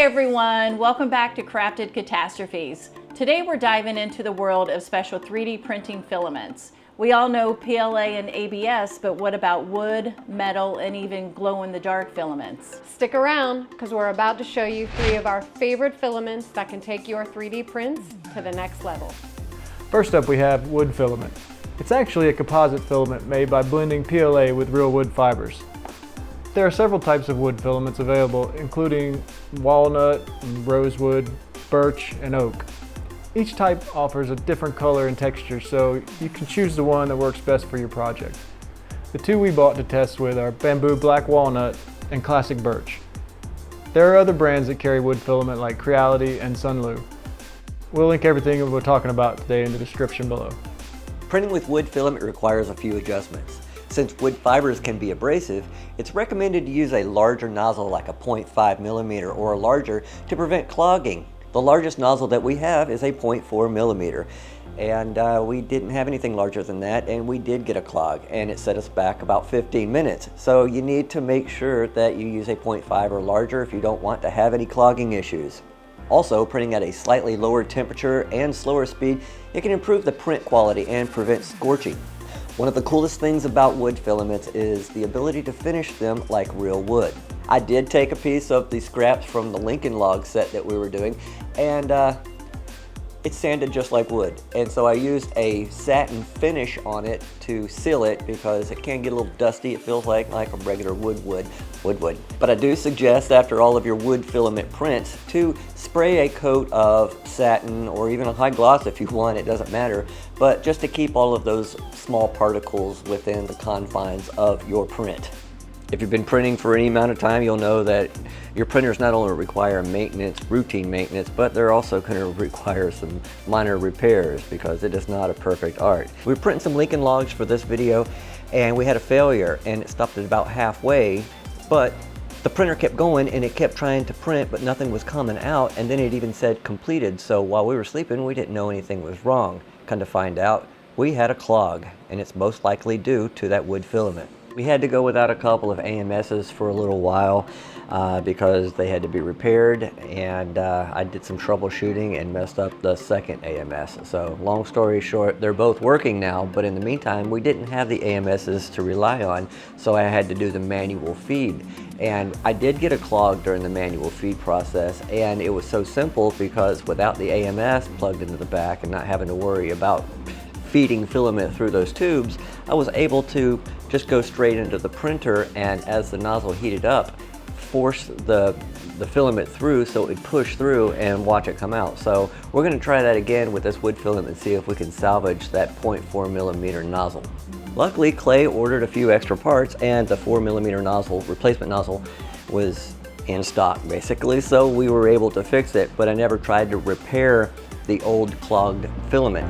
Hi everyone, welcome back to Crafted Catastrophes. Today we're diving into the world of special 3D printing filaments. We all know PLA and ABS, but what about wood, metal, and even glow-in-the-dark filaments? Stick around, because we're about to show you 3 of our favorite filaments that can take your 3D prints to the next level. First up we have wood filament. It's actually a composite filament made by blending PLA with real wood fibers. There are several types of wood filaments available, including walnut, rosewood, birch, and oak. Each type offers a different color and texture, so you can choose the one that works best for your project. The 2 we bought to test with are Bamboo Black Walnut and Classic Birch. There are other brands that carry wood filament like Creality and Sunlu. We'll link everything we're talking about today in the description below. Printing with wood filament requires a few adjustments. Since wood fibers can be abrasive, it's recommended to use a larger nozzle like a 0.5 millimeter or larger to prevent clogging. The largest nozzle that we have is a 0.4 millimeter, and we didn't have anything larger than that, and we did get a clog, and it set us back about 15 minutes. So you need to make sure that you use a 0.5 or larger if you don't want to have any clogging issues. Also, printing at a slightly lower temperature and slower speed, it can improve the print quality and prevent scorching. One of the coolest things about wood filaments is the ability to finish them like real wood. I did take a piece of the scraps from the Lincoln log set that we were doing, and it sanded just like wood. And so I used a satin finish on it to seal it because it can get a little dusty. It feels like a regular wood would. But I do suggest after all of your wood filament prints to spray a coat of satin or even a high gloss if you want, it doesn't matter, but just to keep all of those small particles within the confines of your print. If you've been printing for any amount of time, you'll know that your printers not only require maintenance, routine maintenance, but they're also going to require some minor repairs because it is not a perfect art. We were printing some Lincoln logs for this video and we had a failure and it stopped at about halfway, but the printer kept going and it kept trying to print, but nothing was coming out, and then it even said completed. So while we were sleeping, we didn't know anything was wrong. Come to find out, we had a clog, and it's most likely due to that wood filament. We had to go without a couple of AMSs for a little while because they had to be repaired, and I did some troubleshooting and messed up the second AMS. So long story short, they're both working now, but in the meantime, we didn't have the AMSs to rely on, so I had to do the manual feed. And I did get a clog during the manual feed process, and it was so simple because without the AMS plugged into the back and not having to worry about feeding filament through those tubes, I was able to just go straight into the printer, and as the nozzle heated up, force the filament through so it would push through and watch it come out. So we're going to try that again with this wood filament and see if we can salvage that 0.4 millimeter nozzle. Luckily, Clay ordered a few extra parts and the 4 millimeter nozzle, replacement nozzle, was in stock basically, so we were able to fix it, but I never tried to repair the old clogged filament.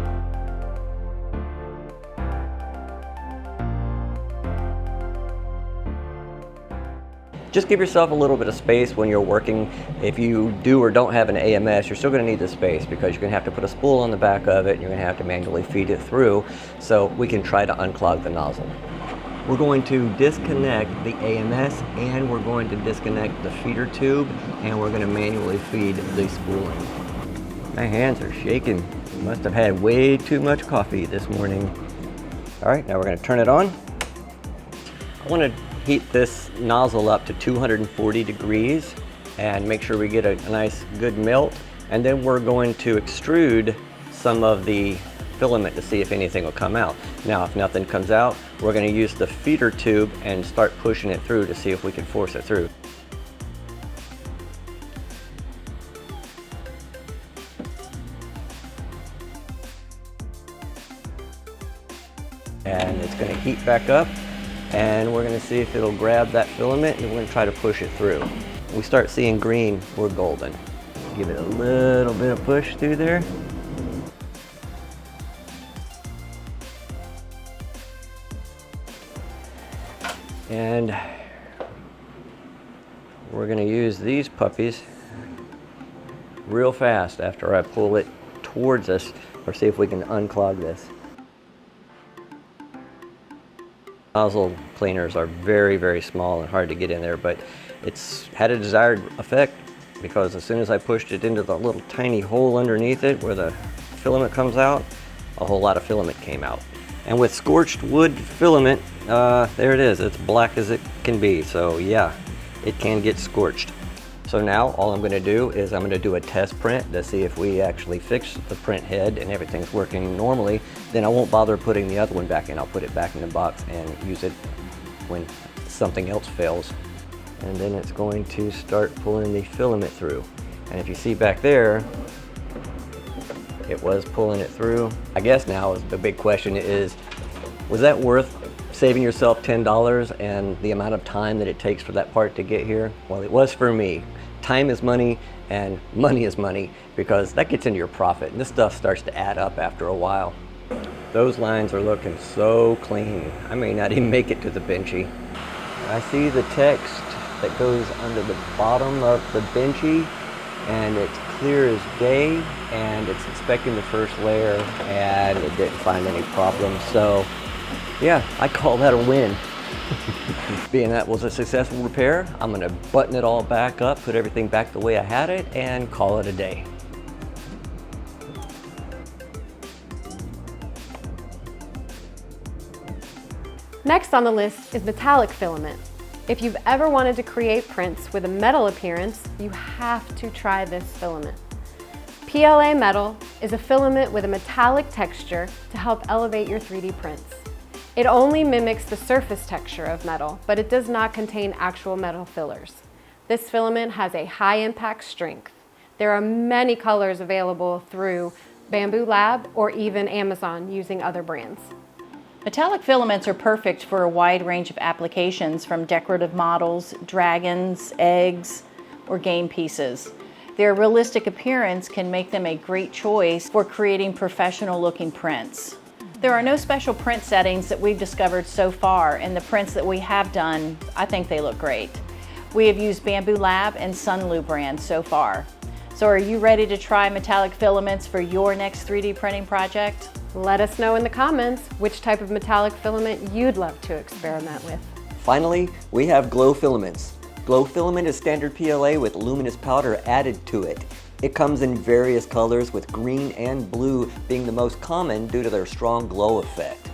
Just give yourself a little bit of space when you're working. If you do or don't have an AMS, you're still going to need the space because you're going to have to put a spool on the back of it and you're going to have to manually feed it through, so we can try to unclog the nozzle. We're going to disconnect the AMS and we're going to disconnect the feeder tube, and we're going to manually feed the spooling. My hands are shaking. Must have had way too much coffee this morning. All right, now we're going to turn it on. I want to heat this nozzle up to 240 degrees and make sure we get a nice good melt, and then we're going to extrude some of the filament to see if anything will come out. Now if nothing comes out, we're going to use the feeder tube and start pushing it through to see if we can force it through. And it's going to heat back up, and we're going to see if it'll grab that filament, and we're going to try to push it through. When we start seeing green, we're golden. Give it a little bit of push through there. And we're going to use these puppies real fast after I pull it towards us, or see if we can unclog this. Nozzle cleaners are very, very small and hard to get in there, but it's had a desired effect. because as soon as I pushed it into the little tiny hole underneath it where the filament comes out, a whole lot of filament came out. And with scorched wood filament, there it is. It's black as it can be. So yeah, it can get scorched. So now all I'm going to do is I'm going to do a test print to see if we actually fix the print head and everything's working normally. Then I won't bother putting the other one back in. I'll put it back in the box and use it when something else fails. And then it's going to start pulling the filament through. And if you see back there, it was pulling it through. I guess now the big question is, was that worth saving yourself $10 and the amount of time that it takes for that part to get here? Well, it was for me. Time is money and money is money, because that gets into your profit and this stuff starts to add up after a while. Those lines are looking so clean. I may not even make it to the benchy. I see the text that goes under the bottom of the benchy, and it's clear as day, and it's inspecting the first layer and it didn't find any problems. So yeah, I call that a win. Being that was a successful repair, I'm gonna button it all back up, put everything back the way I had it, and call it a day. Next on the list is metallic filament. If you've ever wanted to create prints with a metal appearance, you have to try this filament. PLA Metal is a filament with a metallic texture to help elevate your 3D prints. It only mimics the surface texture of metal, but it does not contain actual metal fillers. This filament has a high impact strength. There are many colors available through Bambu Lab or even Amazon using other brands. Metallic filaments are perfect for a wide range of applications, from decorative models, dragons, eggs, or game pieces. Their realistic appearance can make them a great choice for creating professional-looking prints. There are no special print settings that we've discovered so far, and the prints that we have done, I think they look great. We have used Bambu Lab and Sunlu brands so far. So are you ready to try metallic filaments for your next 3D printing project? Let us know in the comments which type of metallic filament you'd love to experiment with. Finally, we have glow filaments. Glow filament is standard PLA with luminous powder added to it. It comes in various colors, with green and blue being the most common due to their strong glow effect.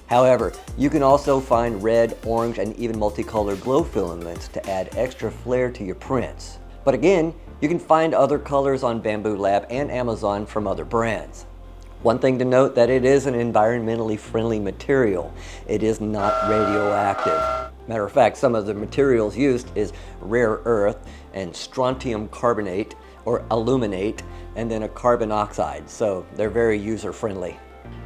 However, you can also find red, orange, and even multicolored glow filaments to add extra flair to your prints. But again, you can find other colors on Bambu Lab and Amazon from other brands. One thing to note, that it is an environmentally friendly material. It is not radioactive. Matter of fact, some of the materials used is rare earth and strontium carbonate or aluminate, and then a carbon oxide, so they're very user-friendly.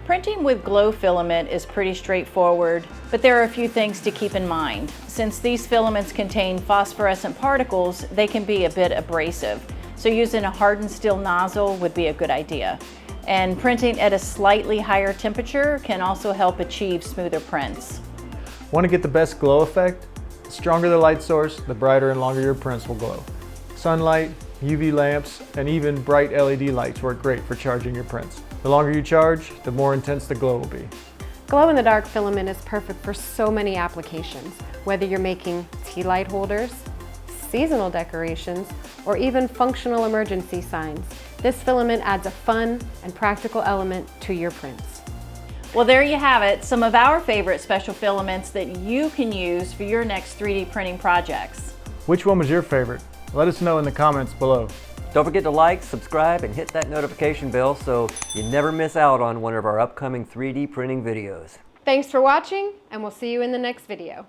Printing with glow filament is pretty straightforward, but there are a few things to keep in mind. Since these filaments contain phosphorescent particles, they can be a bit abrasive, so using a hardened steel nozzle would be a good idea. And printing at a slightly higher temperature can also help achieve smoother prints. Want to get the best glow effect? The stronger the light source, the brighter and longer your prints will glow. Sunlight, UV lamps, and even bright LED lights work great for charging your prints. The longer you charge, the more intense the glow will be. Glow-in-the-dark filament is perfect for so many applications, whether you're making tea light holders, seasonal decorations, or even functional emergency signs. This filament adds a fun and practical element to your prints. Well, there you have it, some of our favorite special filaments that you can use for your next 3D printing projects. Which one was your favorite? Let us know in the comments below. Don't forget to like, subscribe, and hit that notification bell so you never miss out on one of our upcoming 3D printing videos. Thanks for watching, and we'll see you in the next video.